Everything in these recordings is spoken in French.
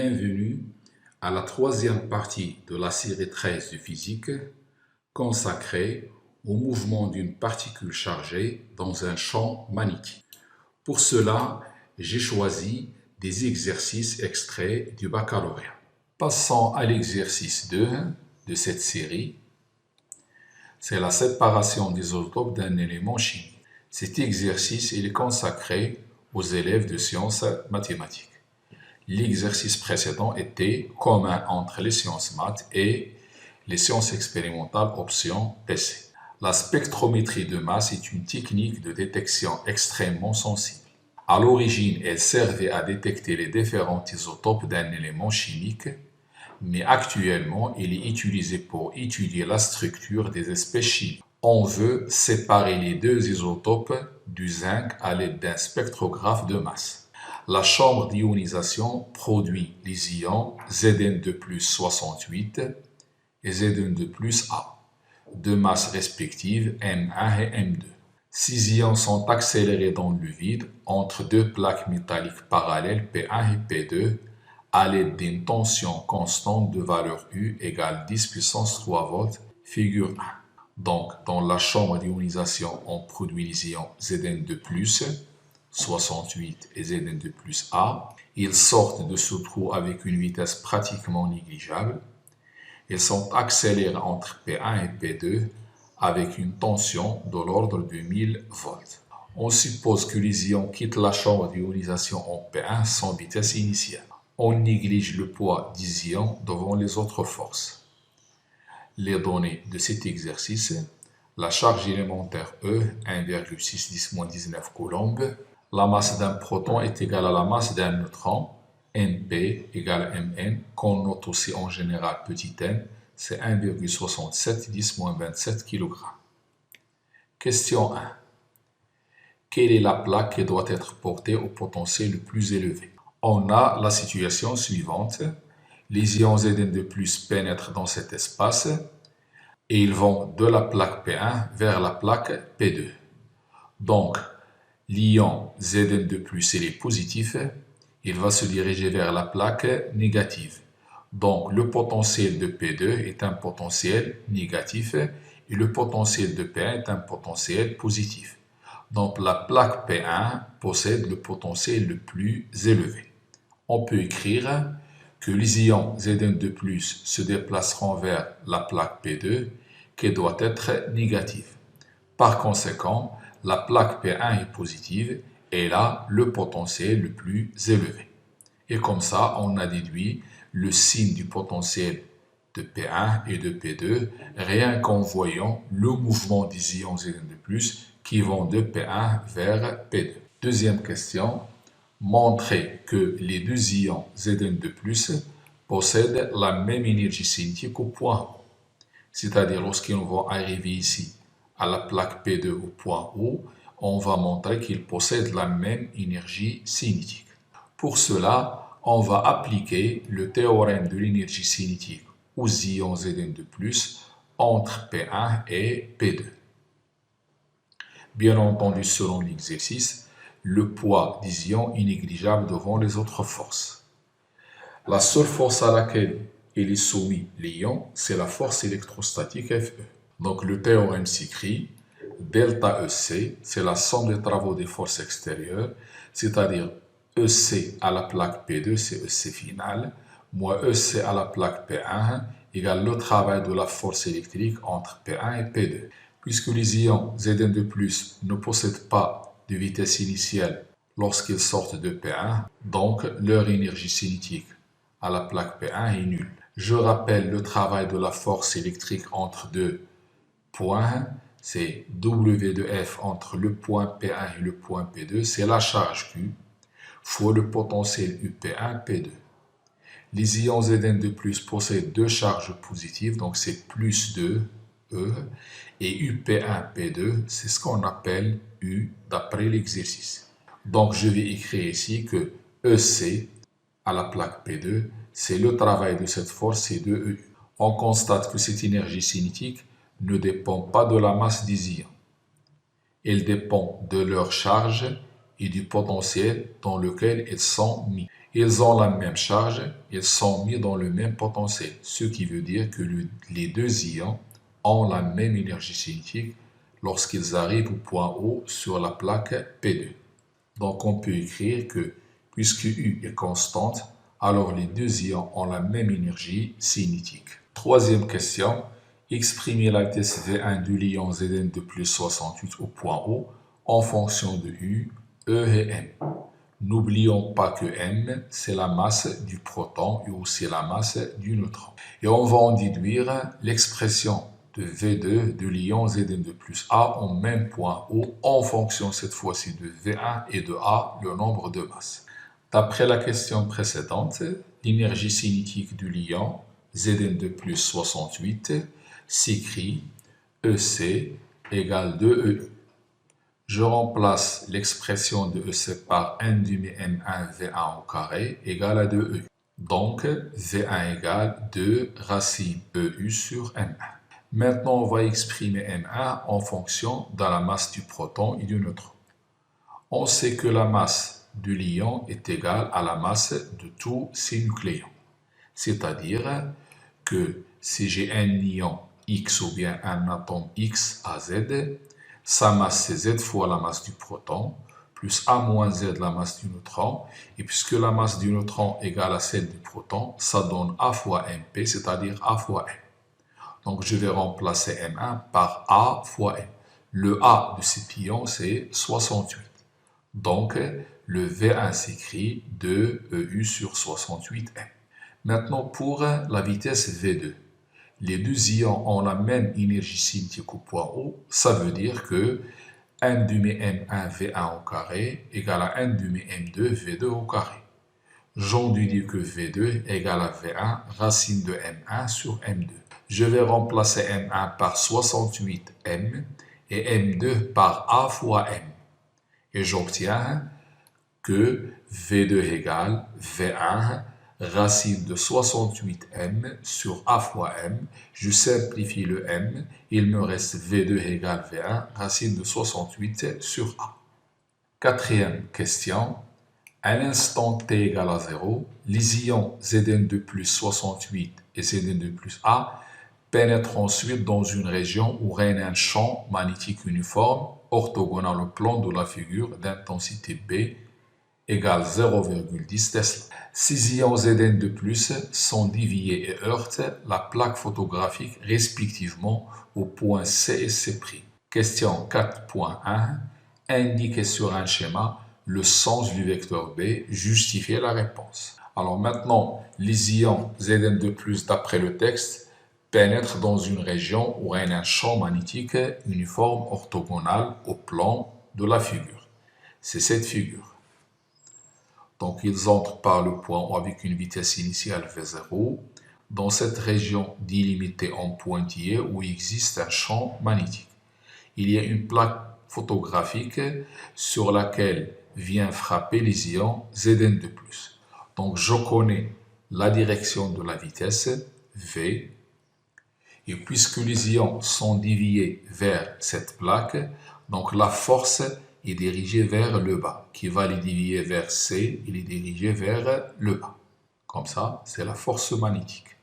Bienvenue à la troisième partie de la série 13 de physique consacrée au mouvement d'une particule chargée dans un champ magnétique. Pour cela, j'ai choisi des exercices extraits du baccalauréat. Passons à l'exercice 2 de cette série. C'est la séparation des isotopes d'un élément chimique. Cet exercice est consacré aux élèves de sciences mathématiques. L'exercice précédent était commun entre les sciences maths et les sciences expérimentales option PC. La spectrométrie de masse est une technique de détection extrêmement sensible. À l'origine, elle servait à détecter les différents isotopes d'un élément chimique, mais actuellement, elle est utilisée pour étudier la structure des espèces chimiques. On veut séparer les deux isotopes du zinc à l'aide d'un spectrographe de masse. La chambre d'ionisation produit les ions Zn2+68 et Zn2+A, de masse respective M1 et M2. Ces ions sont accélérés dans le vide entre deux plaques métalliques parallèles P1 et P2 à l'aide d'une tension constante de valeur U égale 10 puissance 3 volts, figure 1. Donc, dans la chambre d'ionisation, on produit les ions Zn2+68 et Zn2+A. Ils sortent de ce trou avec une vitesse pratiquement négligeable. Ils sont accélérés entre P1 et P2 avec une tension de l'ordre de 1000 volts. On suppose que les ions quittent la chambre d'ionisation en P1 sans vitesse initiale. On néglige le poids des ions devant les autres forces. Les données de cet exercice: la charge élémentaire E, 1,6 10-19 coulombs. La masse d'un proton est égale à la masse d'un neutron, Np égale à Mn, qu'on note aussi en général petit n, c'est 1,67 10-27 kg. Question 1. Quelle est la plaque qui doit être portée au potentiel le plus élevé? On a la situation suivante. Les ions Zn2+ pénètrent dans cet espace et ils vont de la plaque P1 vers la plaque P2. Donc, l'ion Zn2+, il est positif, il va se diriger vers la plaque négative. Donc, le potentiel de P2 est un potentiel négatif et le potentiel de P1 est un potentiel positif. Donc, la plaque P1 possède le potentiel le plus élevé. On peut écrire que les ions Zn2+ se déplaceront vers la plaque P2 qui doit être négative. Par conséquent, la plaque P1 est positive et elle a le potentiel le plus élevé. Et comme ça, on a déduit le signe du potentiel de P1 et de P2 rien qu'en voyant le mouvement des ions Zn2+ qui vont de P1 vers P2. Deuxième question. Montrer que les deux ions Zn2+ possèdent la même énergie cinétique au point O. C'est-à-dire, lorsqu'ils vont arriver ici à la plaque P2 au point O, on va montrer qu'ils possèdent la même énergie cinétique. Pour cela, on va appliquer le théorème de l'énergie cinétique aux ions Zn2+ entre P1 et P2. Bien entendu, selon l'exercice, le poids des ions est négligeable devant les autres forces. La seule force à laquelle il est soumis l'ion, c'est la force électrostatique Fe. Donc le théorème s'écrit delta EC, c'est la somme des travaux des forces extérieures, c'est-à-dire EC à la plaque P2, c'est EC final, moins EC à la plaque P1 égale le travail de la force électrique entre P1 et P2. Puisque les ions Zn2+ ne possèdent pas de vitesse initiale lorsqu'ils sortent de P1, donc leur énergie cinétique à la plaque P1 est nulle. Je rappelle le travail de la force électrique entre deux points, c'est W de F entre le point P1 et le point P2, c'est la charge Q, fois le potentiel UP1, P2. Les ions Zn2+ possèdent deux charges positives, donc c'est plus 2 E, et UP1, P2, c'est ce qu'on appelle U d'après l'exercice. Donc je vais écrire ici que EC à la plaque P2, c'est le travail de cette force, c'est 2EU. On constate que cette énergie cinétique ne dépend pas de la masse des ions. Elle dépend de leur charge et du potentiel dans lequel elles sont mises. Ils ont la même charge, ils sont mis dans le même potentiel, ce qui veut dire que les deux ions ont la même énergie cinétique lorsqu'ils arrivent au point O sur la plaque P2. Donc on peut écrire que puisque U est constante, alors les deux ions ont la même énergie cinétique. Troisième question, exprimez la vitesse V1 de l'ion Zn de plus 68 au point O en fonction de U, E et M. N'oublions pas que M, c'est la masse du proton et aussi la masse du neutron. Et on va en déduire l'expression de V2 de l'ion Zn de plus A en même point O en fonction cette fois-ci de V1 et de A, le nombre de masses. D'après la question précédente, l'énergie cinétique du l'ion Zn de plus 68 s'écrit EC égale 2E. Je remplace l'expression de EC par 1 demi M1 V1 au carré égale à 2E. Donc, V1 égale 2 racine EU sur M1. Maintenant, on va exprimer M1 en fonction de la masse du proton et du neutron. On sait que la masse du l'ion est égale à la masse de tous ses nucléons. C'est-à-dire que si j'ai un ion X ou bien un atome X à Z, sa masse c'est Z fois la masse du proton, plus A moins Z la masse du neutron, et puisque la masse du neutron est égale à celle du proton, ça donne A fois MP, c'est-à-dire A fois M. Donc je vais remplacer M1 par A fois M. Le A de cet ion c'est 68. Donc le V1 s'écrit 2EU sur 68M. Maintenant pour la vitesse V2. Les deux ions ont la même énergie cinétique au point O, ça veut dire que 1 demi M1 V1 au carré égale à 1 demi M2 V2 au carré. J'en déduis que V2 égale à V1 racine de M1 sur M2. Je vais remplacer M1 par 68M et M2 par A fois M. Et j'obtiens que V2 égale V1 racine de 68M sur A fois M. Je simplifie le M, il me reste V2 égale V1 racine de 68 sur A. Quatrième question. À l'instant t égale à 0, les ions Zn2 plus 68 et Zn2 plus A pénètrent ensuite dans une région où règne un champ magnétique uniforme orthogonal au plan de la figure d'intensité B égale 0,10 Tesla. Ces ions Zn2+ sont déviés et heurtent la plaque photographique respectivement au point C et C'. Question 4.1. Indiquez sur un schéma le sens du vecteur B, justifiez la réponse. Alors maintenant, les ions Zn2+, d'après le texte, pénètrent dans une région où règne un champ magnétique uniforme orthogonal au plan de la figure. C'est cette figure. Donc ils entrent par le point O avec une vitesse initiale V0 dans cette région délimitée en pointillés où existe un champ magnétique. Il y a une plaque photographique sur laquelle vient frapper les ions Zn2+. Donc je connais la direction de la vitesse V, et puisque les ions sont déviés vers cette plaque, donc la force est dirigée vers le bas, qui va les dévier vers C, il est dirigé vers le bas. Comme ça, c'est la force magnétique.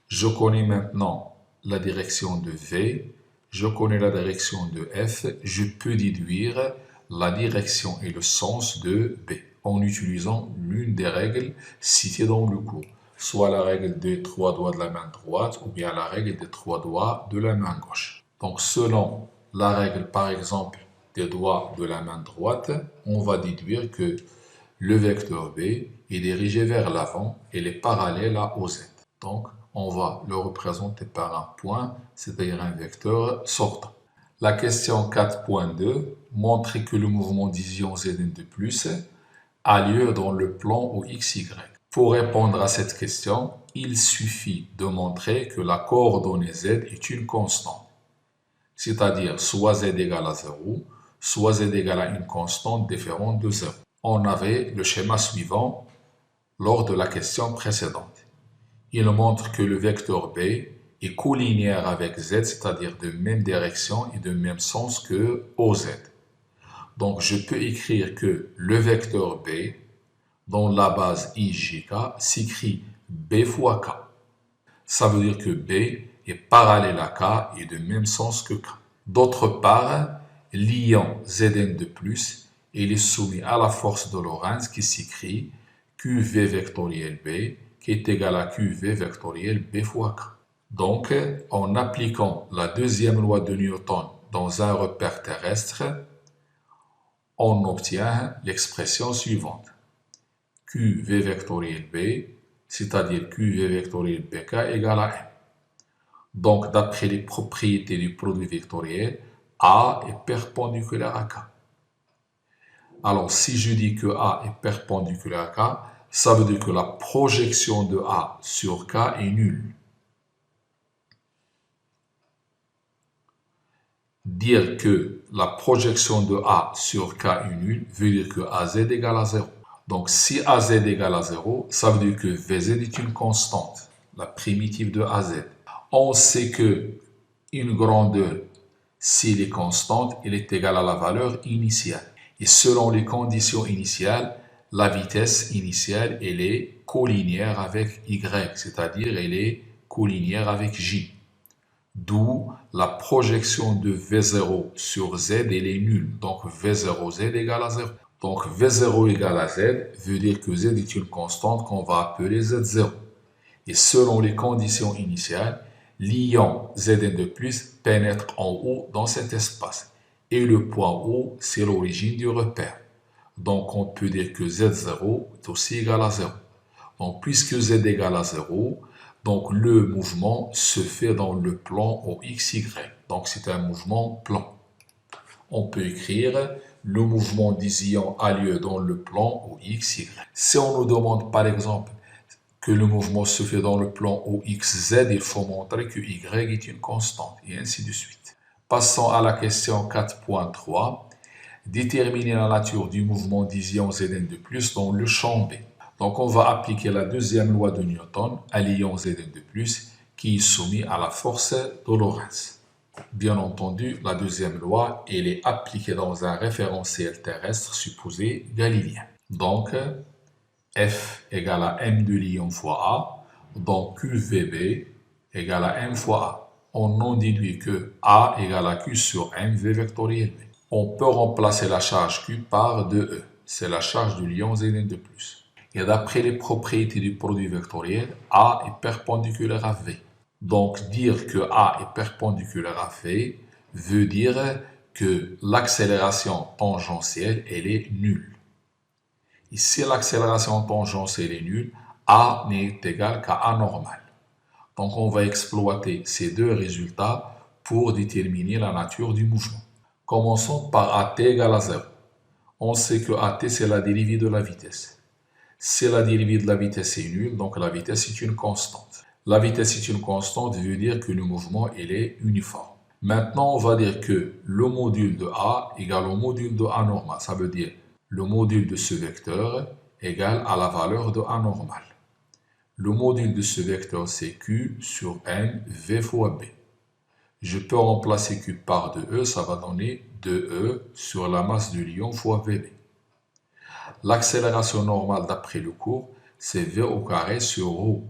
Je connais maintenant la direction de V, je connais la direction de F, je peux déduire la direction et le sens de B en utilisant l'une des règles citées dans le cours, soit la règle des 3 doigts de la main droite ou bien la règle des 3 doigts de la main gauche. Donc selon la règle par exemple des doigts de la main droite, on va déduire que le vecteur B est dirigé vers l'avant et il est parallèle à OZ. Donc on va le représenter par un point, c'est-à-dire un vecteur sortant. La question 4.2 montre que le mouvement des ions Zn2+ a lieu dans le plan au XY. Pour répondre à cette question, il suffit de montrer que la coordonnée Z est une constante, c'est-à-dire soit Z égale à 0, soit Z égale à une constante différente de 0. On avait le schéma suivant lors de la question précédente. Il montre que le vecteur B est collinéaire avec Z, c'est-à-dire de même direction et de même sens que OZ. Donc je peux écrire que le vecteur B dans la base IJK s'écrit B fois K. Ça veut dire que B est parallèle à K et de même sens que K. D'autre part, l'ion Zn de plus, il est soumis à la force de Lorentz qui s'écrit QV vectoriel B qui est égal à QV vectoriel B fois K. Donc, en appliquant la deuxième loi de Newton dans un repère terrestre, on obtient l'expression suivante. QV vectoriel B, c'est-à-dire QV vectoriel BK égale à M. Donc, d'après les propriétés du produit vectoriel, A est perpendiculaire à K. Alors, si je dis que A est perpendiculaire à K, ça veut dire que la projection de A sur K est nulle. Dire que la projection de A sur K est nulle veut dire que AZ égale à 0. Donc, si AZ égale à 0, ça veut dire que VZ est une constante, la primitive de AZ. On sait que une grandeur, s'il est constante, elle est égale à la valeur initiale. Et selon les conditions initiales, la vitesse initiale, elle est collinéaire avec Y, c'est-à-dire elle est collinéaire avec J. D'où la projection de V0 sur Z, elle est nulle. Donc V0Z égale à 0. Donc V0 égale à Z veut dire que Z est une constante qu'on va appeler Z0. Et selon les conditions initiales, l'ion Zn de plus pénètre en haut dans cet espace. Et le point O, c'est l'origine du repère. Donc on peut dire que Z0 est aussi égal à 0. Donc puisque Z égale à 0, donc le mouvement se fait dans le plan au XY. Donc c'est un mouvement plan. On peut écrire le mouvement des ions a lieu dans le plan au XY. Si on nous demande par exemple que le mouvement se fait dans le plan OXZ, il faut montrer que Y est une constante, et ainsi de suite. Passons à la question 4.3. Déterminer la nature du mouvement des ions Zn de plus dans le champ B. Donc on va appliquer la deuxième loi de Newton à l'ion Zn de plus qui est soumis à la force de Lorentz. Bien entendu, la deuxième loi, elle est appliquée dans un référentiel terrestre supposé galiléen. Donc, F égale à M de l'ion fois A, donc QVB égale à M fois A. On en déduit que A égale à Q sur M V vectoriel B. On peut remplacer la charge Q par 2E, c'est la charge du l'ion Zn de plus. Et d'après les propriétés du produit vectoriel, A est perpendiculaire à V. Donc dire que A est perpendiculaire à V veut dire que l'accélération tangentielle, elle est nulle. Et si l'accélération tangentielle est nulle, A n'est égal qu'à A normal. Donc on va exploiter ces deux résultats pour déterminer la nature du mouvement. Commençons par AT égale à 0. On sait que AT c'est la dérivée de la vitesse. Si la dérivée de la vitesse est nulle, donc la vitesse est une constante. La vitesse est une constante veut dire que le mouvement il est uniforme. Maintenant on va dire que le module de A égale au module de A normal. Ça veut dire le module de ce vecteur égale à la valeur de A normal. Le module de ce vecteur c'est Q sur M V fois B. Je peux remplacer Q par 2E, ça va donner 2E sur la masse du l'ion fois VB. L'accélération normale d'après le cours, c'est V au carré sur ρ.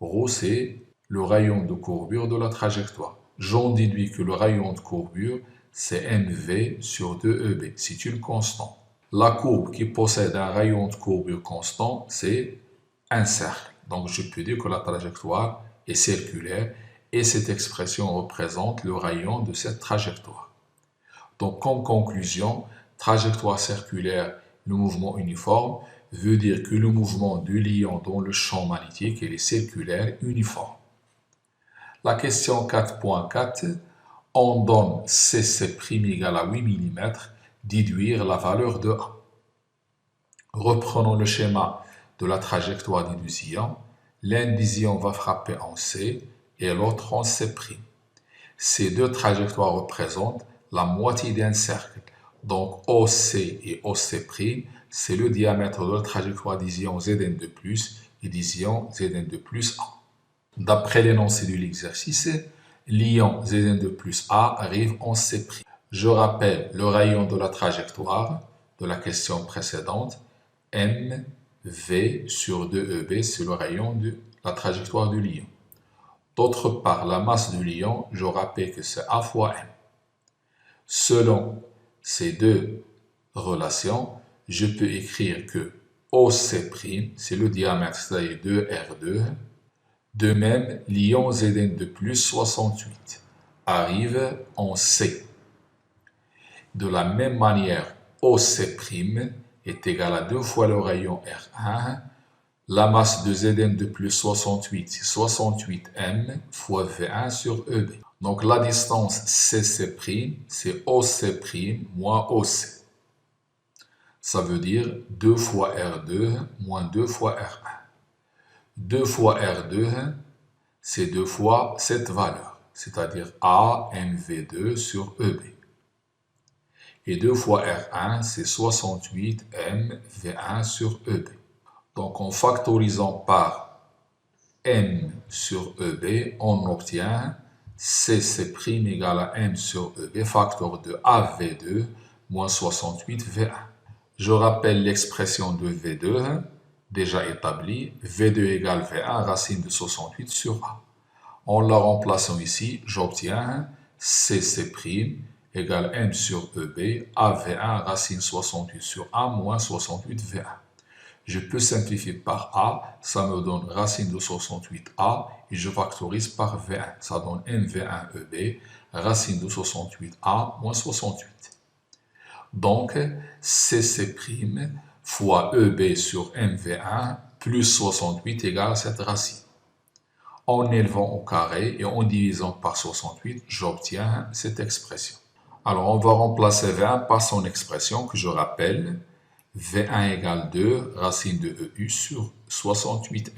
ρ, c'est le rayon de courbure de la trajectoire. J'en déduis que le rayon de courbure, c'est mv sur 2EB. C'est une constante. La courbe qui possède un rayon de courbure constant, c'est un cercle. Donc je peux dire que la trajectoire est circulaire et cette expression représente le rayon de cette trajectoire. Donc comme conclusion, trajectoire circulaire, le mouvement uniforme, veut dire que le mouvement du l'ion dans le champ magnétique est circulaire uniforme. La question 4.4, on donne CC' égale à 8 mm, déduire la valeur de A. Reprenons le schéma de la trajectoire des deux ions. L'un des ions va frapper en C et l'autre en C'. Ces deux trajectoires représentent la moitié d'un cercle. Donc OC et OC', c'est le diamètre de la trajectoire des ions Zn de plus et des ions Zn de plus A. D'après l'énoncé de l'exercice, l'ion Zn de plus A arrive en C'. Je rappelle le rayon de la trajectoire de la question précédente, M, V sur 2EB, c'est le rayon de la trajectoire du lion. D'autre part, la masse du lion, je rappelle que c'est A fois M. Selon ces deux relations, je peux écrire que OC', c'est le diamètre, c'est-à-dire 2R2. De même, l'ion Zn de plus 68 arrive en C. De la même manière, OC' est égal à 2 fois le rayon R1. La masse de Zn de plus 68, c'est 68m fois V1 sur EB. Donc la distance CC', c'est OC' moins OC. Ça veut dire 2 fois R2 moins 2 fois R1. 2 fois R2, c'est 2 fois cette valeur, c'est-à-dire AMV2 sur EB. Et 2 fois R1, c'est 68MV1 sur EB. Donc en factorisant par M sur EB, on obtient CC' égale à M sur EB, facteur de AV2 moins 68V1. Je rappelle l'expression de V2, déjà établie, V2 égale V1, racine de 68 sur A. En la remplaçant ici, j'obtiens CC' égale M sur EB, AV1, racine 68 sur A, moins 68V1. Je peux simplifier par A, ça me donne racine de 68A, et je factorise par V1, ça donne MV1EB, racine de 68A, moins 68. Donc, CC' fois EB sur MV1 plus 68 égale cette racine. En élevant au carré et en divisant par 68, j'obtiens cette expression. Alors, on va remplacer V1 par son expression que je rappelle. V1 égale 2, racine de EU sur 68M.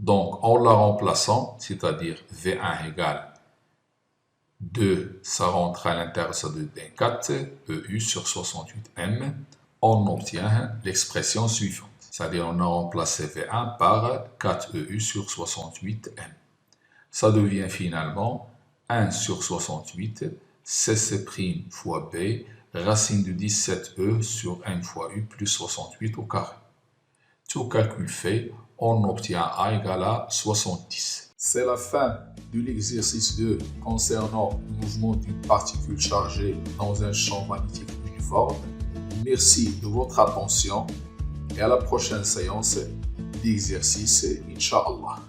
Donc, en la remplaçant, c'est-à-dire V1 égale 2, ça rentre à l'intérieur, ça devient 4, EU sur 68M, on obtient l'expression suivante. C'est-à-dire, on a remplacé V1 par 4 EU sur 68M. Ça devient finalement 1 sur 68, CC' fois B, racine de 17e sur M fois U plus 68 au carré. Tout calcul fait, on obtient A égale à 70. C'est la fin de l'exercice 2 concernant le mouvement d'une particule chargée dans un champ magnétique uniforme. Merci de votre attention et à la prochaine séance d'exercice, Inch'Allah.